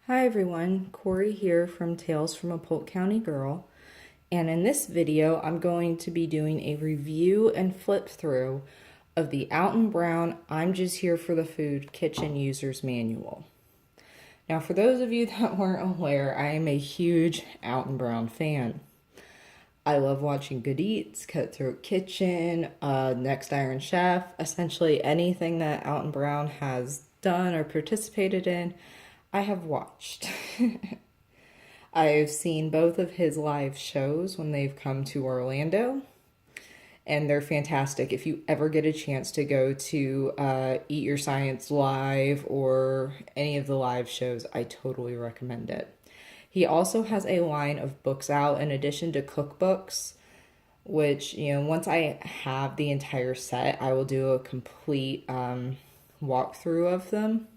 Hi everyone, Corey here from Tales from a Polk County Girl, and in this video I'm going to be doing a review and flip through of the Alton Brown I'm Just Here for the Food Kitchen User's Manual. Now for those of you that weren't aware, I am a huge Alton Brown fan. I love watching Good Eats, Cutthroat Kitchen, Next Iron Chef, essentially anything that Alton Brown has done or participated in, I have watched. I've seen both of his live shows when they've come to Orlando, and they're fantastic. If you ever get a chance to go to Eat Your Science Live or any of the live shows, I totally recommend it. He also has a line of books out in addition to cookbooks, which, once I have the entire set, I will do a complete walkthrough of them.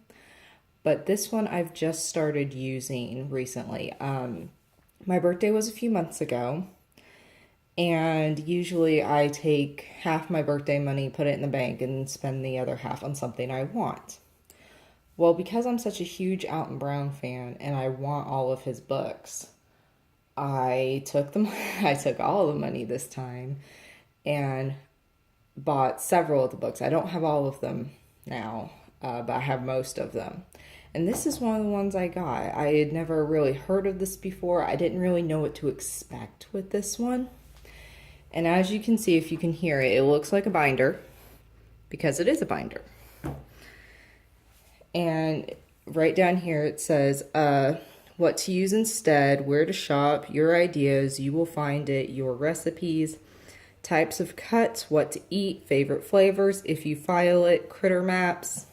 But this one I've just started using recently. My birthday was a few months ago, and usually I take half my birthday money, put it in the bank, and spend the other half on something I want. Well, because I'm such a huge Alton Brown fan and I want all of his books, I took all of the money this time and bought several of the books. I don't have all of them now, but I have most of them. And this is one of the ones I got. I had never really heard of this before. I didn't really know what to expect with this one. And as you can see, if you can hear it, it looks like a binder because it is a binder. And right down here it says, what to use instead, where to shop, your ideas, you will find it, your recipes, types of cuts, what to eat, favorite flavors, if you file it, critter maps.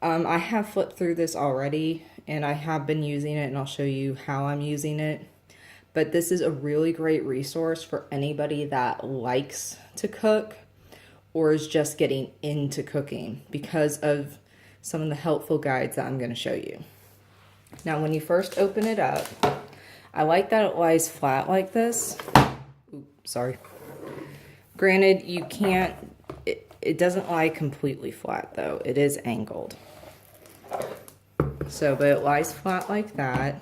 I have flipped through this already, and I have been using it, and I'll show you how I'm using it. But this is a really great resource for anybody that likes to cook or is just getting into cooking because of some of the helpful guides that I'm going to show you. Now, when you first open it up, I like that it lies flat like this. Oops, sorry. Granted, you can't, it doesn't lie completely flat though. It is angled. So, but it lies flat like that.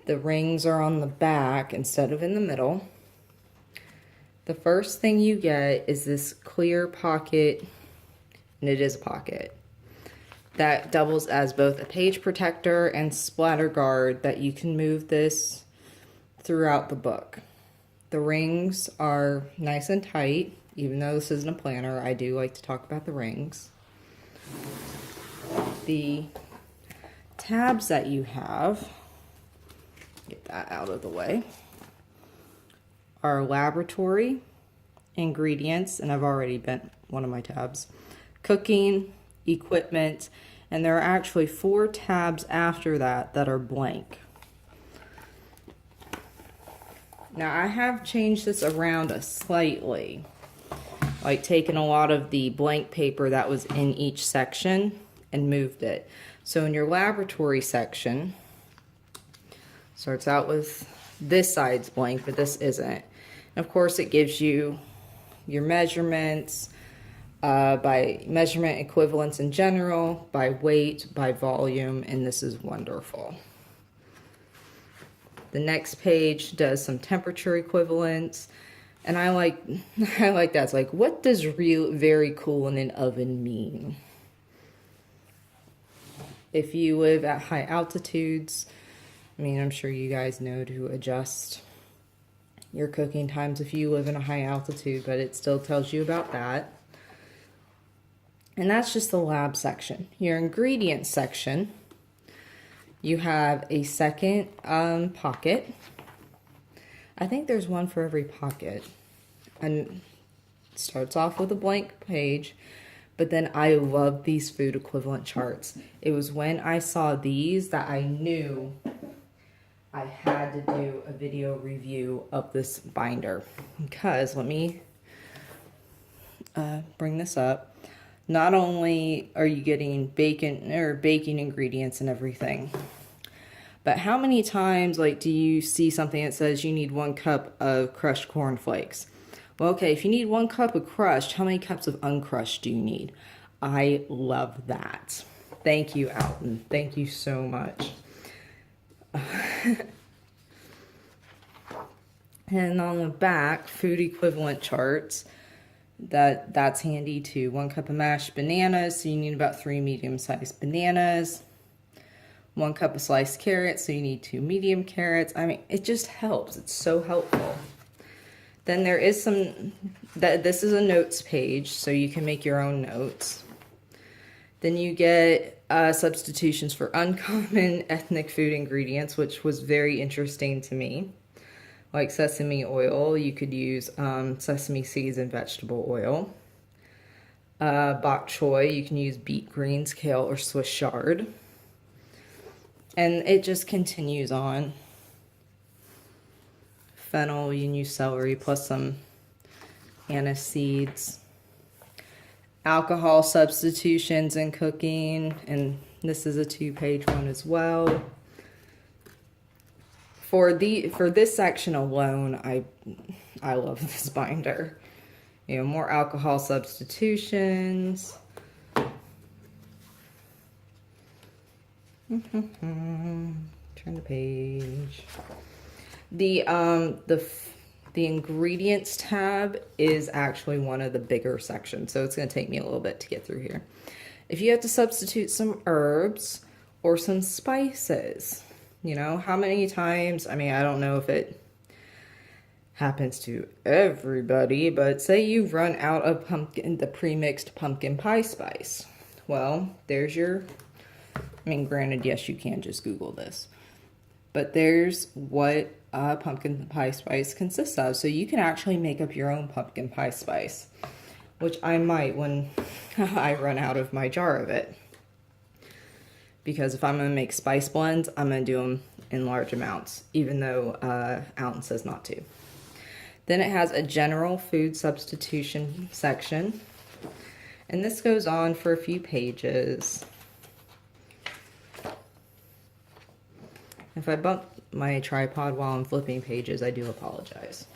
The rings are on the back instead of in the middle. The first thing you get is this clear pocket, and it is a pocket, that doubles as both a page protector and splatter guard that you can move this throughout the book. The rings are nice and tight. Even though this isn't a planner, I do like to talk about the rings. The tabs that you have, get that out of the way, are laboratory, ingredients, and I've already bent one of my tabs, cooking, equipment, and there are actually 4 tabs after that that are blank. Now I have changed this around slightly, like taken a lot of the blank paper that was in each section and moved it. So in your laboratory section, starts out with this side's blank, but this isn't. And of course it gives you your measurements, by measurement equivalents in general, by weight, by volume, and this is wonderful. The next page does some temperature equivalents, and I like that. It's like, what does very cool in an oven mean? If you live at high altitudes, I mean, I'm sure you guys know to adjust your cooking times if you live in a high altitude, but it still tells you about that. And that's just the lab section. Your ingredients section, you have a second pocket. I think there's one for every pocket. And it starts off with a blank page, but then I love these food equivalent charts. It was when I saw these that I knew I had to do a video review of this binder. Because, let me bring this up. Not only are you getting baking ingredients and everything, but how many times do you see something that says you need 1 cup of crushed cornflakes? Well, okay, if you need 1 cup of crushed, how many cups of uncrushed do you need? I love that. Thank you, Alton. Thank you so much. And on the back, food equivalent charts. That's handy too. 1 cup of mashed bananas, so you need about 3 medium-sized bananas. 1 cup of sliced carrots, so you need 2 medium carrots. I mean, it just helps. It's so helpful. Then there is this is a notes page, so you can make your own notes. Then you get substitutions for uncommon ethnic food ingredients, which was very interesting to me. Like sesame oil, you could use sesame seeds and vegetable oil. Bok choy, you can use beet greens, kale, or Swiss chard. And it just continues on. Fennel, you can use celery plus some anise seeds. Alcohol substitutions in cooking, and this is a 2-page one as well. For this section alone, I love this binder. You know, more alcohol substitutions. Turn the page. The ingredients tab is actually one of the bigger sections, so it's going to take me a little bit to get through here. If you have to substitute some herbs or some spices, you know, how many times, I mean, I don't know if it happens to everybody, but say you run out of the pre-mixed pumpkin pie spice. Well, there's your, I mean, granted, yes, you can just Google this, but there's what pumpkin pie spice consists of. So you can actually make up your own pumpkin pie spice, which I might when I run out of my jar of it. Because if I'm going to make spice blends, I'm going to do them in large amounts, even though Alton says not to. Then it has a general food substitution section. And this goes on for a few pages. If I bump my tripod while I'm flipping pages, I do apologize.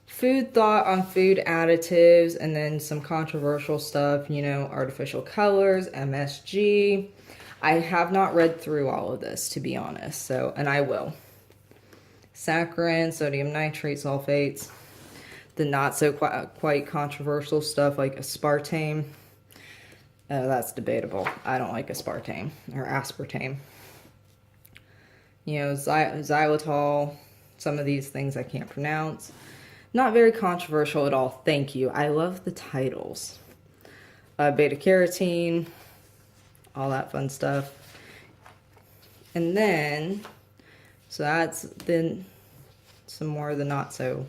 Food thought on food additives, and then some controversial stuff, you know, artificial colors, MSG. I have not read through all of this, to be honest, so, and I will. Saccharin, sodium nitrate, sulfates, the not so quite controversial stuff like aspartame. That's debatable. I don't like aspartame or aspartame. You know, xylitol, some of these things I can't pronounce. Not very controversial at all. Thank you. I love the titles. Beta carotene, all that fun stuff. And then, so that's then some more of the not so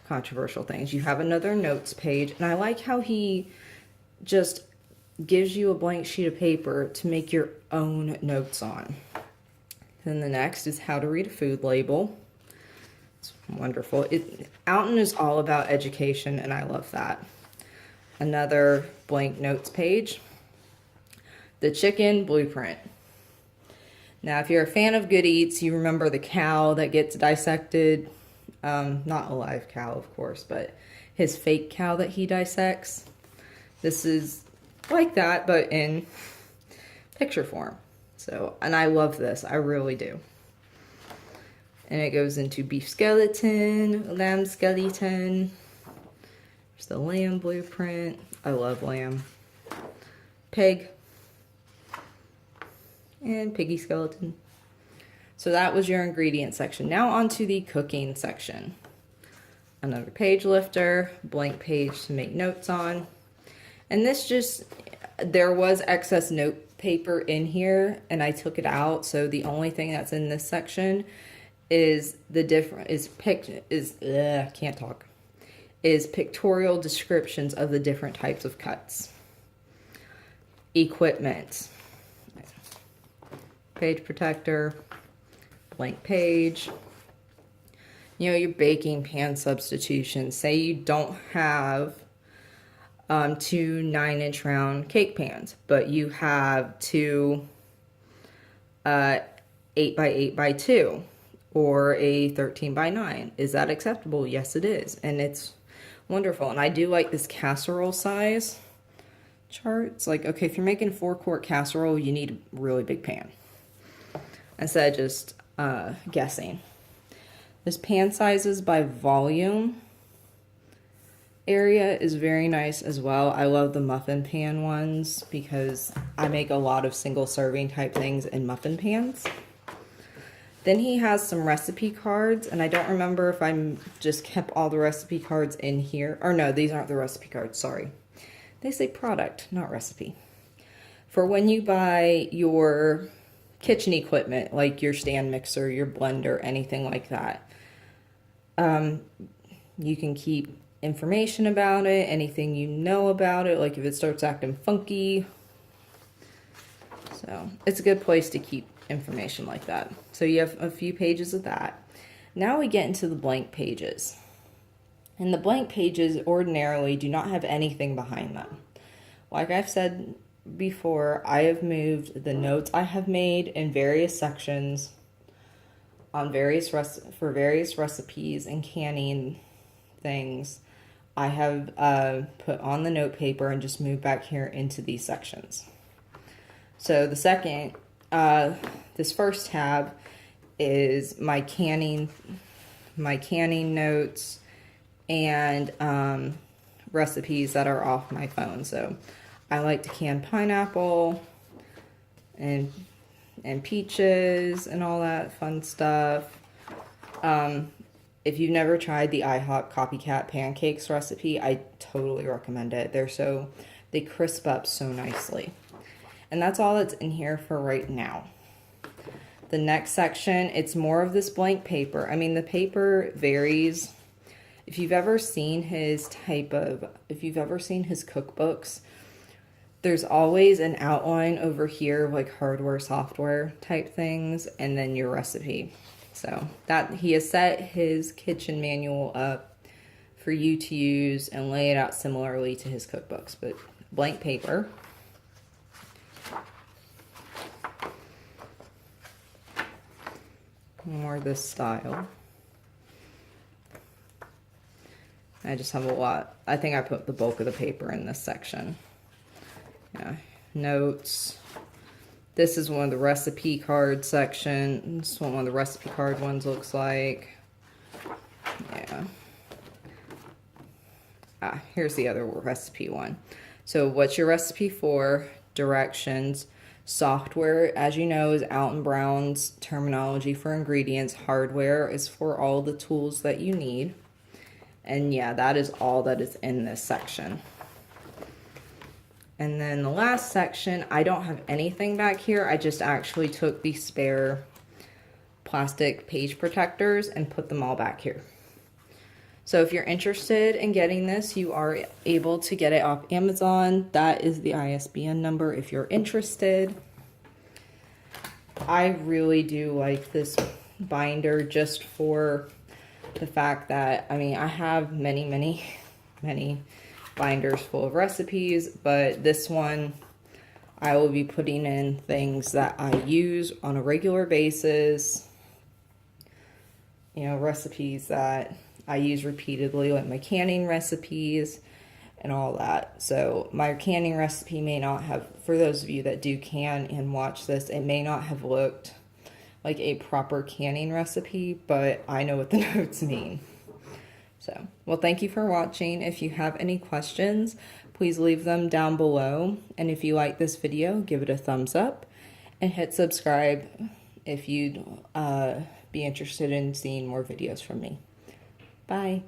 controversial things. You have another notes page, and I like how he just gives you a blank sheet of paper to make your own notes on. Then the next is how to read a food label. It's wonderful. Alton is all about education, and I love that. Another blank notes page. The chicken blueprint. Now, if you're a fan of Good Eats, you remember the cow that gets dissected. Not a live cow, of course, but his fake cow that he dissects. This is like that, but in picture form. So, and I love this. I really do. And it goes into beef skeleton, lamb skeleton. There's the lamb blueprint. I love lamb. Pig. And piggy skeleton. So that was your ingredient section. Now on to the cooking section. Another page lifter, blank page to make notes on. And this just, there was excess note paper in here and I took it out. So the only thing that's in this section is pictorial descriptions of the different types of cuts. Equipment. Page protector, blank page. You know, your baking pan substitutions. Say you don't have 2 9-inch round cake pans, but you have 2 8x8x2 or a 13x9. Is that acceptable? Yes, it is. And it's wonderful. And I do like this casserole size charts. Like, okay, if you're making a 4-quart casserole, you need a really big pan instead of just guessing. This pan sizes by volume area is very nice as well. I love the muffin pan ones because I make a lot of single serving type things in muffin pans. Then he has some recipe cards, and I don't remember if I just kept all the recipe cards in here. Or no, these aren't the recipe cards, sorry. They say product, not recipe. For when you buy your kitchen equipment, like your stand mixer, your blender, anything like that, you can keep information about it, anything you know about it, like if it starts acting funky. So it's a good place to keep information like that. So you have a few pages of that. Now we get into the blank pages. And the blank pages ordinarily do not have anything behind them. Like I've said before, I have moved the notes I have made in various sections on various recipes and canning things. I have put on the note paper and just moved back here into these sections. So the second, this first tab is my canning notes and recipes that are off my phone. So I like to can pineapple and peaches and all that fun stuff. If you've never tried the IHOP copycat pancakes recipe, I totally recommend it. They crisp up so nicely. And that's all that's in here for right now. The next section, it's more of this blank paper. I mean, the paper varies. If you've ever seen his cookbooks, there's always an outline over here of like hardware, software type things, and then your recipe. So that he has set his kitchen manual up for you to use and lay it out similarly to his cookbooks, but blank paper. More this style. I just have a lot. I think I put the bulk of the paper in this section. Yeah, notes. This is one of the recipe card section. This is what one of the recipe card ones looks like. Yeah. Here's the other recipe one. So what's your recipe for? Directions. Software, as you know, is Alton Brown's terminology for ingredients. Hardware is for all the tools that you need. And yeah, that is all that is in this section. And then the last section, I don't have anything back here. I just actually took the spare plastic page protectors and put them all back here. So if you're interested in getting this, you are able to get it off Amazon. That is the ISBN number if you're interested. I really do like this binder just for the fact that, I mean, I have many binders full of recipes, but this one I will be putting in things that I use on a regular basis, you know, recipes that I use repeatedly, like my canning recipes and all that. So my canning recipe may not have, for those of you that do can and watch this, it may not have looked like a proper canning recipe, but I know what the notes mean. So, well, thank you for watching. If you have any questions, please leave them down below. And if you like this video, give it a thumbs up and hit subscribe if you'd be interested in seeing more videos from me. Bye.